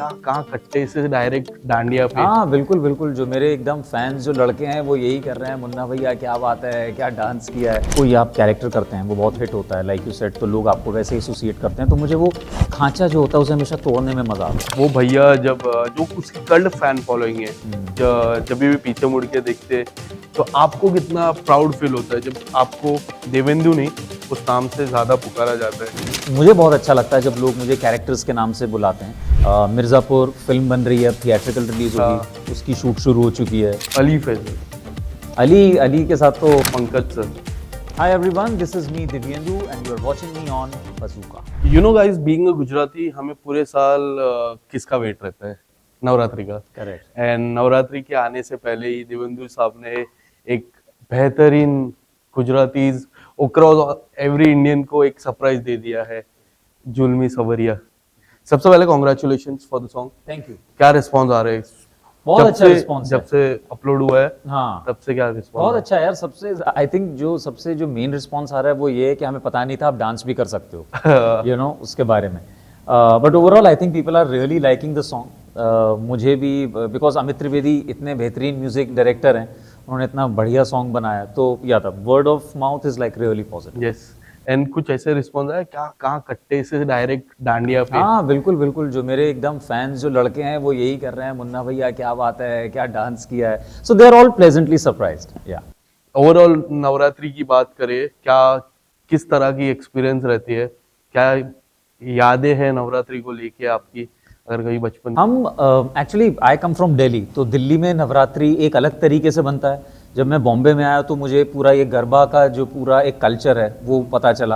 क्या कहाँ कट्टे से डायरेक्ट डांडिया पे। हाँ बिल्कुल बिल्कुल, जो मेरे एकदम फैंस जो लड़के हैं वो यही कर रहे हैं, मुन्ना भैया क्या बात है, क्या डांस किया है। कोई आप कैरेक्टर करते हैं वो बहुत हिट होता है, लाइक यू सेड, तो लोग आपको वैसे एसोसिएट करते हैं, तो मुझे वो खांचा जो होता है उसे हमेशा तोड़ने में मजा आता है। वो भैया जब जो उसकी कल्ट फैन फॉलोइंग है, जब भी पीछे मुड़ के देखते तो आपको कितना प्राउड फील होता है जब आपको देवेंदु नहीं उस नाम से ज्यादा पुकारा जाता है। मुझे बहुत अच्छा लगता है जब लोग मुझे कैरेक्टर्स के नाम से बुलाते हैं। मिर्ज़ापुर फिल्म बन रही है, थिएट्रिकल रिलीज होगी, उसकी शूट शुरू हो चुकी है। अली फैजल, अली के साथ तो Pankaj sir. Hi everyone, this is me Divyendu and you are watching me on bazooka. You know guys, being a Gujarati, हमें पूरे साल किसका वेट रहता है? नवरात्रि का। करेक्ट। एंड नवरात्रि के आने से पहले ही देवेंदु साहब ने एक बेहतरीन गुजरातीज अक्रॉस एवरी इंडियन को एक सरप्राइज दे दिया है, जुल्मी सवरिया। सबसे पहले congratulations for the song. Thank you. क्या रिस्पॉन्स आ रहे हैं? बहुत अच्छा रिस्पॉन्स जब से अपलोड हुआ है हाँ तब से क्या रिस्पॉन्स? बहुत अच्छा है यार। सबसे आई थिंक जो मेन रिस्पॉन्स आ रहा है वो ये है कि हमें पता नहीं था आप डांस भी कर सकते हो, यू नो उसके बारे में। But overall I think people are really liking the song. मुझे भी, बिकॉज अमित त्रिवेदी इतने बेहतरीन म्यूजिक डायरेक्टर हैं, उन्होंने इतना बढ़िया सॉन्ग बनाया, तो या था word of mouth is like really positive. Yes. And कुछ ऐसे रिस्पॉन्स आया क्या कहाँ कट्टे से डायरेक्ट डांडिया पे? हाँ बिल्कुल बिल्कुल, जो मेरे एकदम फैंस जो लड़के हैं वो यही कर रहे हैं, मुन्ना भैया क्या बात है, क्या डांस किया है। So they are all pleasantly surprised. Yeah overall Navratri की बात करें, क्या किस तरह की एक्सपीरियंस रहती है, क्या यादें हैं नवरात्रि को लेके आपकी, अगर कहीं बचपन? हम actually I come from Delhi, तो दिल्ली में नवरात्रि एक अलग तरीके से बनता है। जब मैं बॉम्बे में आया तो मुझे पूरा ये गरबा का जो पूरा एक कल्चर है वो पता चला।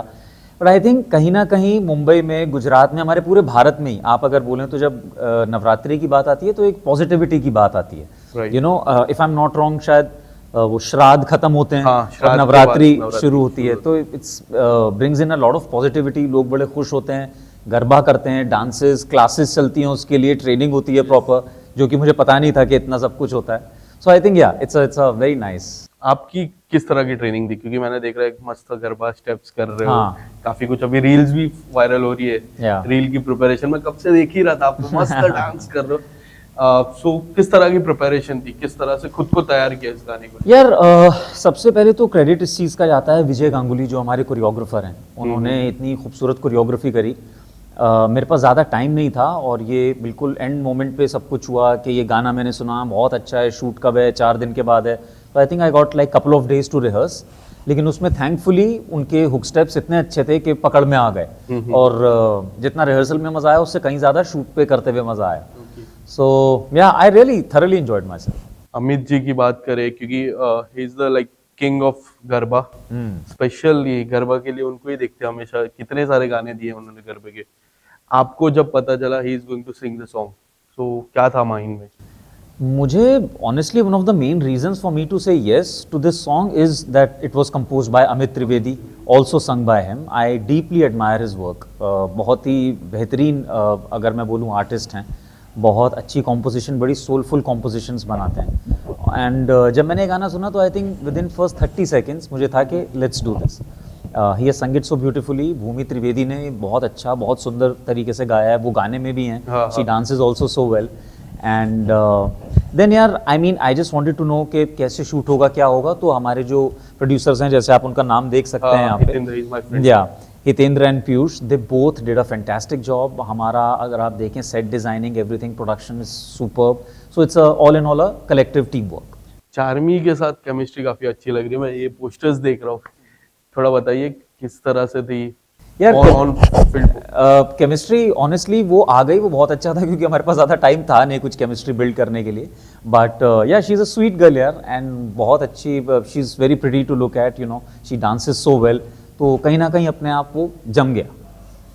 बट आई थिंक कहीं ना कहीं मुंबई में, गुजरात में, हमारे पूरे भारत में ही आप अगर बोलें तो जब नवरात्रि की बात आती है तो एक पॉजिटिविटी की बात आती है। You know, if I am not wrong, शायद वो श्राद्ध खत्म होते हैं, हाँ, और नवरात्रि शुरू होती है, तो it's brings in a lot of positivity. लोग बड़े खुश होते हैं, गरबा करते हैं, डांसेस क्लासेस चलती हैं, उसके लिए ट्रेनिंग होती है प्रॉपर, जो कि मुझे पता नहीं था कि इतना सब कुछ होता है। सो आई थिंक या इट्स अ वेरी नाइस। आपकी किस तरह की ट्रेनिंग थी? क्योंकि मैंने देख रहा है एक मस्त गरबा स्टेप्स कर रहे हो, हाँ। काफी कुछ, अभी रील्स भी वायरल हो रही है। Yeah. रील की प्रिपरेशन मैं कब से देख ही रहा था, आपको मस्त डांस कर रहे हो। सो किस तरह की प्रिपरेशन थी, किस तरह से खुद को तैयार किया इस गाने को? यार सबसे पहले तो क्रेडिट इस चीज़ का जाता है विजय गांगुली, जो हमारे कोरियोग्राफर हैं। उन्होंने इतनी खूबसूरत कोरियोग्राफी करी। मेरे पास ज़्यादा टाइम नहीं था और ये बिल्कुल एंड मोमेंट पे सब कुछ हुआ कि ये गाना मैंने सुना, बहुत अच्छा है, शूट कब है, 4 दिन के बाद है, तो I think I got like couple of days to rehearse. लेकिन उसमें थैंकफुली उनके हुक स्टेप्स इतने अच्छे थे कि पकड़ में आ गए, और जितना रिहर्सल में मज़ा आया उससे कहीं ज़्यादा शूट पे करते हुए मज़ा आया। So yeah I really thoroughly enjoyed myself. Amit ji की बात करें, क्योंकि he is the like king of Garba, specially Garba के लिए उनको ही देखते हैं हमेशा, कितने सारे गाने दिए उन्होंने गरबे के। आपको जब पता चला he is going to sing the song, so क्या था माइंड में? मुझे honestly one of the main reasons for me to say yes to this song is that it was composed by Amit Trivedi, also sung by him. I deeply admire his work. बहुत ही बेहतरीन अगर मैं बोलूँ आर्टिस्ट हैं, बहुत अच्छी कॉम्पोजिशन, बड़ी सोलफुल कॉम्पोजिशंस बनाते हैं। एंड जब मैंने गाना सुना तो I think within first 30 seconds मुझे था कि let's do this. He has sung it so beautifully. Bhumi Trivedi ने बहुत अच्छा, बहुत सुंदर तरीके से गाया है, वो गाने में भी हैं, she dances also so well. And then यार I mean I just wanted to know कि कैसे शूट होगा, क्या होगा। तो हमारे जो प्रोड्यूसर्स हैं, जैसे आप उनका नाम देख सकते हैं यहाँ पे, yeah Hitendra and Piyush, they both did a fantastic job. हमारा अगर आप देखें set designing, everything, production is superb. So it's all in all a collective team work. Charmi के साथ केमिस्ट्री काफी अच्छी लग रही है, मैं ये पोस्टर्स देख रहा हूँ, थोड़ा बताइए किस तरह से थी यार ऑन फील्ड? केमिस्ट्री ऑनेस्टली वो आ गई, वो बहुत अच्छा था, क्योंकि हमारे पास ज़्यादा टाइम था नहीं कुछ केमिस्ट्री बिल्ड करने के लिए। But yeah she is a sweet girl यार, एंड बहुत अच्छी, she is very pretty to look at, you know, she dances so well. तो कहीं ना कहीं अपने आप वो जम गया।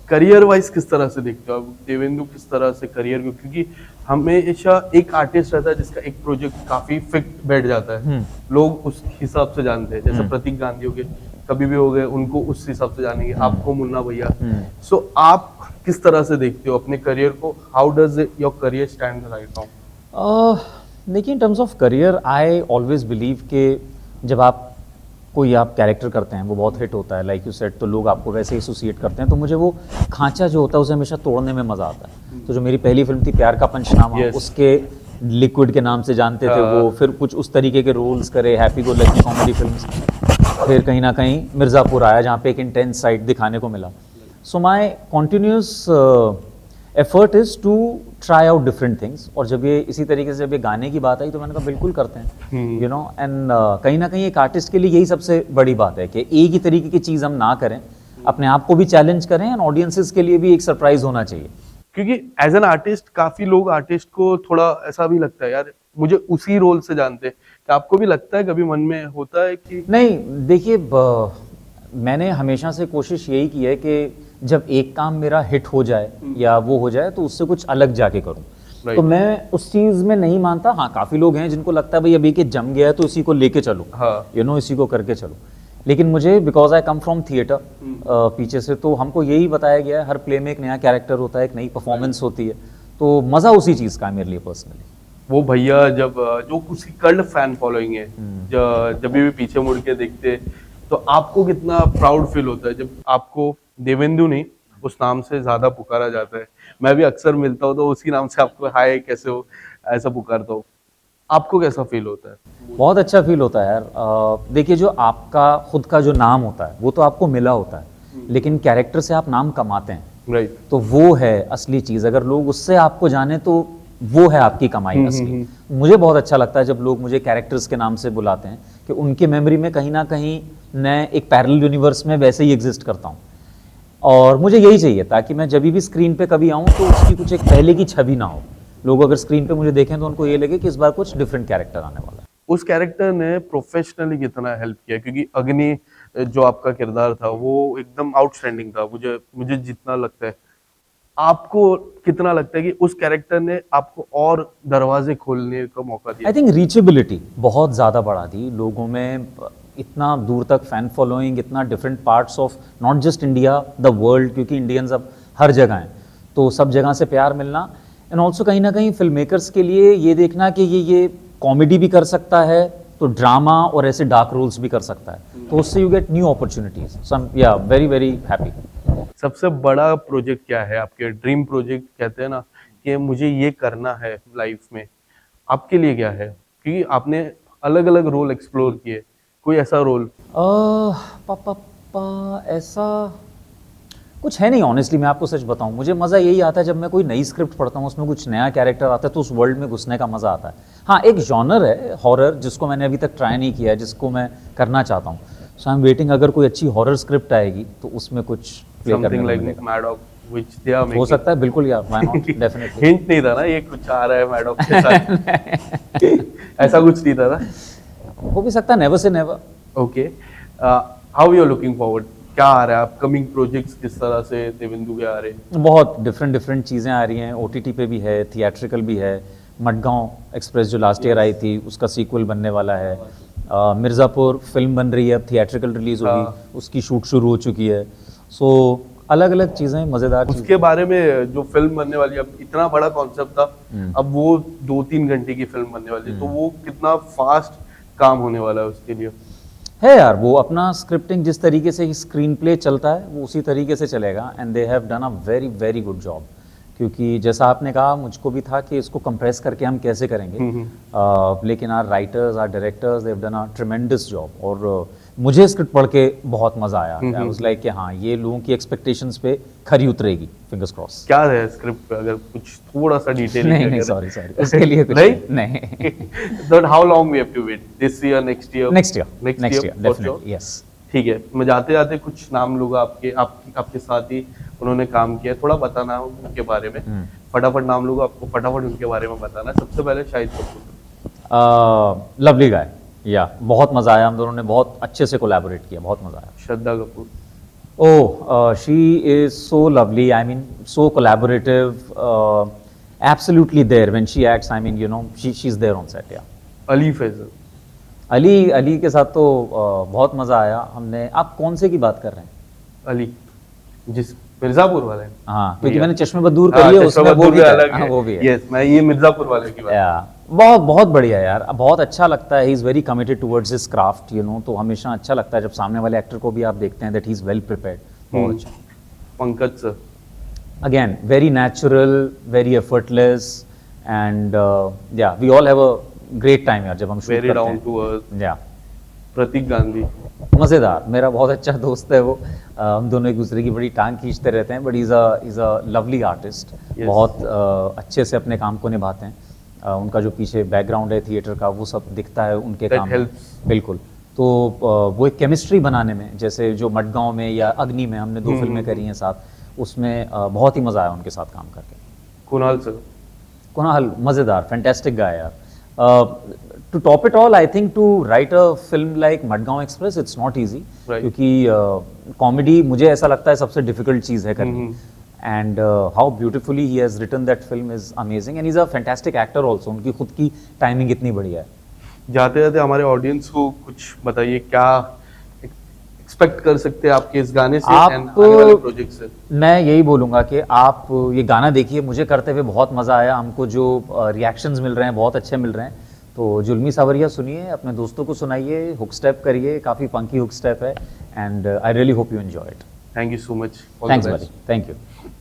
करियर वाइज किस तरह से देखते हो आप देवेंदु, किस तरह से करियर को? क्योंकि हमेशा एक आर्टिस्ट रहता है जिसका एक प्रोजेक्ट काफी फिक्स बैठ जाता है, लोग उस हिसाब से जानते हैं, जैसे प्रतीक गांधी हो गए, कभी भी हो गए, उनको उस हिसाब से जानेंगे। आपको मुन्ना भैया, सो आप किस तरह से देखते हो अपने करियर को? How does your career stand right now? देखिए, in terms of career I always believe कि जब आप कोई आप कैरेक्टर करते हैं वो बहुत हिट होता है लाइक यू सेड, तो लोग आपको वैसे एसोसिएट करते हैं, तो मुझे वो खांचा जो होता है उसे हमेशा तोड़ने में मज़ा आता है। तो जो मेरी पहली फिल्म थी प्यार का पंचनामा, Yes. उसके लिक्विड के नाम से जानते थे वो, फिर कुछ उस तरीके के रोल्स करे, happy go lucky comedy films, फिर कहीं ना कहीं मिर्ज़ापुर आया जहाँ पे एक इंटेंस साइड दिखाने को मिला। So my continuous effort is to try out different things, और जब ये इसी तरीके से जब ये गाने की बात आई तो मैंने कहा बिल्कुल करते हैं, यू नो। एंड कहीं ना कहीं एक आर्टिस्ट के लिए यही सबसे बड़ी बात है कि एक ही तरीके की चीज़ हम ना करें, अपने आप को भी चैलेंज करें, एंड ऑडियंसेस के लिए भी एक सरप्राइज होना चाहिए। क्योंकि एज एन आर्टिस्ट काफी लोग आर्टिस्ट को थोड़ा ऐसा भी लगता है यार मुझे उसी रोल से जानते हैं, क्या आपको भी लगता है कभी मन में होता है कि नहीं, देखिए मैंने हमेशा से कोशिश यही की है कि जब एक काम मेरा हिट हो जाए या वो हो जाए तो उससे कुछ अलग जाके करूं। Right. तो मैं उस चीज़ में नहीं मानता। हाँ, काफ़ी लोग हैं जिनको लगता है भाई अभी कि जम गया है तो इसी को लेके चलो, हाँ। यू नो, इसी को करके चलो। लेकिन मुझे because I come from theatre पीछे से, तो हमको यही बताया गया है हर प्ले में एक नया कैरेक्टर होता है, एक नई परफॉर्मेंस होती है, तो मज़ा उसी चीज़ का है मेरे लिए पर्सनली। वो भैया जब जो उसकी कल्ट फैन फॉलोइंग है, जब भी पीछे मुड़ के देखते तो आपको कितना प्राउड फील होता है जब आपको देवेंदु नहीं उस नाम से ज्यादा पुकारा जाता है। मैं भी अक्सर मिलता हूँ तो उसी नाम से आपको हाय कैसे हो ऐसा पुकारता हूँ, आपको कैसा फील होता है? बहुत अच्छा फील होता है यार। देखिए, जो आपका खुद का जो नाम होता है वो तो आपको मिला होता है, लेकिन कैरेक्टर से आप नाम कमाते हैं, राइट। तो वो है असली चीज़। अगर लोग उससे आपको जाने तो वो है आपकी कमाई असली। मुझे बहुत अच्छा लगता है जब लोग मुझे कैरेक्टर्स के नाम से बुलाते हैं, कि उनके मेमोरी में कहीं ना कहीं मैं एक पैरेलल यूनिवर्स में वैसे ही एग्जिस्ट करता हूँ। और मुझे यही चाहिए ताकि मैं जब भी स्क्रीन पे कभी आऊँ तो उसकी कुछ एक पहले की छवि ना हो। लोग अगर स्क्रीन पे मुझे देखें तो उनको ये लगे कि इस बार कुछ डिफरेंट कैरेक्टर आने वाला है। उस कैरेक्टर ने प्रोफेशनली कितना हेल्प किया? क्योंकि अग्नि जो आपका किरदार था वो एकदम आउटस्टैंडिंग था, मुझे जितना लगता है। आपको कितना लगता है कि उस कैरेक्टर ने आपको और दरवाजे खोलने का मौका दिया? आई थिंक रीचेबिलिटी बहुत ज़्यादा बढ़ा दी लोगों में, इतना दूर तक फैन फॉलोइंग, इतना different parts of not just India, the world, क्योंकि इंडियंस अब हर जगह हैं, तो सब जगह से प्यार मिलना। एंड ऑल्सो कहीं ना कहीं फिल्म मेकर्स के लिए ये देखना कि ये कॉमेडी भी कर सकता है, तो ड्रामा और ऐसे डार्क रोल्स भी कर सकता है, तो उससे you get new opportunities. So I am या वेरी वेरी हैप्पी। सबसे बड़ा प्रोजेक्ट क्या है आपके? ड्रीम प्रोजेक्ट कहते हैं ना कि मुझे ये करना है लाइफ में, आपके लिए क्या है? क्योंकि आपने अलग अलग रोल एक्सप्लोर किए, कोई ऐसा रोल? ऐसा कुछ है नहीं, ऑनेस्टली मैं आपको सच बताऊं। मुझे मज़ा यही आता है जब मैं कोई नई स्क्रिप्ट पढ़ता हूँ, उसमें कुछ नया कैरेक्टर आता है तो उस वर्ल्ड में घुसने का मज़ा आता है। हाँ, एक जॉनर है हॉरर जिसको मैंने अभी तक ट्राई नहीं किया है, जिसको मैं करना चाहता हूँ। सो आई एम वेटिंग, अगर कोई अच्छी हॉरर स्क्रिप्ट आएगी तो उसमें कुछ प्ले करने समथिंग को लाइक मिलेगा। Mad dog which they are हो मेकिंग। सकता है, बिल्कुल यार, व्हाई नॉट, डेफिनेटली। हिंट नहीं था ना ये कुछ आ रहा है मैड डॉग के साथ? ऐसा कुछ नहीं था ना? हो भी सकता है, नेवर से never. Okay, how you are looking forward? क्या आ रहा है अपकमिंग प्रोजेक्ट्स? किस तरह से देवेंदु के आ रहे हैं? बहुत डिफरेंट चीज़ें आ रही हैं। OTT पे भी है, थिएट्रिकल भी है। मडगांव एक्सप्रेस जो लास्ट ईयर आई थी उसका सीक्वल बनने वाला है। मिर्ज़ापुर फिल्म बन रही है, अब थिएट्रिकल रिलीज होगी, उसकी शूट शुरू हो चुकी है। सो अलग अलग चीज़ें, मज़ेदार चीज़ें। उसके बारे में जो फिल्म बनने वाली है, अब इतना बड़ा कॉन्सेप्ट था, अब वो 2-3 घंटे की फिल्म बनने वाली है, तो वो कितना फास्ट काम होने वाला है उसके लिए? है यार, वो अपना स्क्रिप्टिंग जिस तरीके से स्क्रीन प्ले चलता है वो उसी तरीके से चलेगा, and they have done a very very good job. क्योंकि जैसा आपने कहा, मुझको भी था कि इसको कंप्रेस करके हम कैसे करेंगे, लेकिन our writers, our directors, they have done a tremendous job. और मुझे स्क्रिप्ट पढ़ के बहुत मज़ा आया। आई वाज लाइक कि हाँ, ये लोगों की एक्सपेक्टेशंस पे खरी उतरेगी, फिंगर्स क्रॉस। क्या है स्क्रिप्ट पे, अगर कुछ थोड़ा सा डिटेल? नहीं, सॉरी उसके लिए कुछ नहीं। Then how long we have to wait? This year, next year? Next year for sure? Definitely, yes. ठीक है, मैं जाते जाते कुछ नाम लूंगा आपके साथ ही उन्होंने काम किया, थोड़ा बताना उनके बारे में। फटाफट नाम लूंगा, आपको फटाफट उनके बारे में बताना। सबसे पहले शाहिद कपूर। लवली गाय, या बहुत मज़ा आया, हम दोनों ने बहुत अच्छे से कोलैबोरेट किया, बहुत मज़ा आया। Shraddha Kapoor. Oh, she is so lovely. I mean, so collaborative. Absolutely there when she acts. I mean, you know, she's there on set. Yeah. Ali Faizal. Ali के साथ तो बहुत मज़ा आया हमने। आप कौन से की बात कर रहे हैं? अली, जिस मिर्जापुर वाले हाँ, क्योंकि भैया। मैंने चश्मे बदूर हाँ, करी है, उसमें वो चश्मा-बदूर भी में है। अलग हाँ, है। वो भी है। यस, मैं ये मिर्जापुर वाले की बात या बहुत बहुत बढ़िया यार, बहुत अच्छा लगता है। He is very committed towards his craft, you know, तो हमेशा अच्छा लगता है जब सामने वाले एक्टर को भी आप देखते हैं that he is well prepared. बहुत अच्छा। Pankaj sir Again, very natural, very effortless, and yeah, we all have a great time यार जब हम शूट वेरी करते डाउन हैं। To earth. Yeah Prateek Gandhi मज़ेदार, मेरा बहुत अच्छा दोस्त है वो। हम दोनों एक दूसरे की बड़ी टांग खींचते रहते हैं, but is a lovely artist. Yes. बहुत अच्छे से अपने काम को निभाते हैं। उनका जो पीछे बैकग्राउंड है थिएटर का, वो सब दिखता है उनके That काम में। helps. बिल्कुल। तो वो एक केमिस्ट्री बनाने में, जैसे जो मडगांव में या अग्नि में हमने 2 फिल्में करी हैं साथ, उसमें बहुत ही मज़ा आया उनके साथ काम करके। कुणाल सर कुणाल मज़ेदार, फैंटास्टिक गाय यार। To top it all, I think to write a film like Madgaon express, it's not easy, Right. क्योंकि कॉमेडी मुझे ऐसा लगता है सबसे डिफिकल्ट चीज़ है करनी। And how beautifully he has written that film is amazing, and is a fantastic actor also. उनकी खुद की टाइमिंग इतनी बढ़िया है। जाते जाते हमारे ऑडियंस को कुछ बताइए, क्या एक्सपेक्ट कर सकते हैं आपके इस गाने से आप- and आने वाले प्रोजेक्ट से? मैं यही बोलूँगा कि आप ये गाना देखिए, मुझे करते हुए बहुत मज़ा आया। हमको जो रिएक्शंस मिल रहे हैं बहुत अच्छे मिल रहे हैं। तो जुल्मी सावरिया सुनिए, अपने दोस्तों को सुनाइए, हुक स्टेप करिए, काफ़ी फंकी हुक स्टेप है, and I really hope you enjoy it. Thank you so much. Thanks buddy, thank you.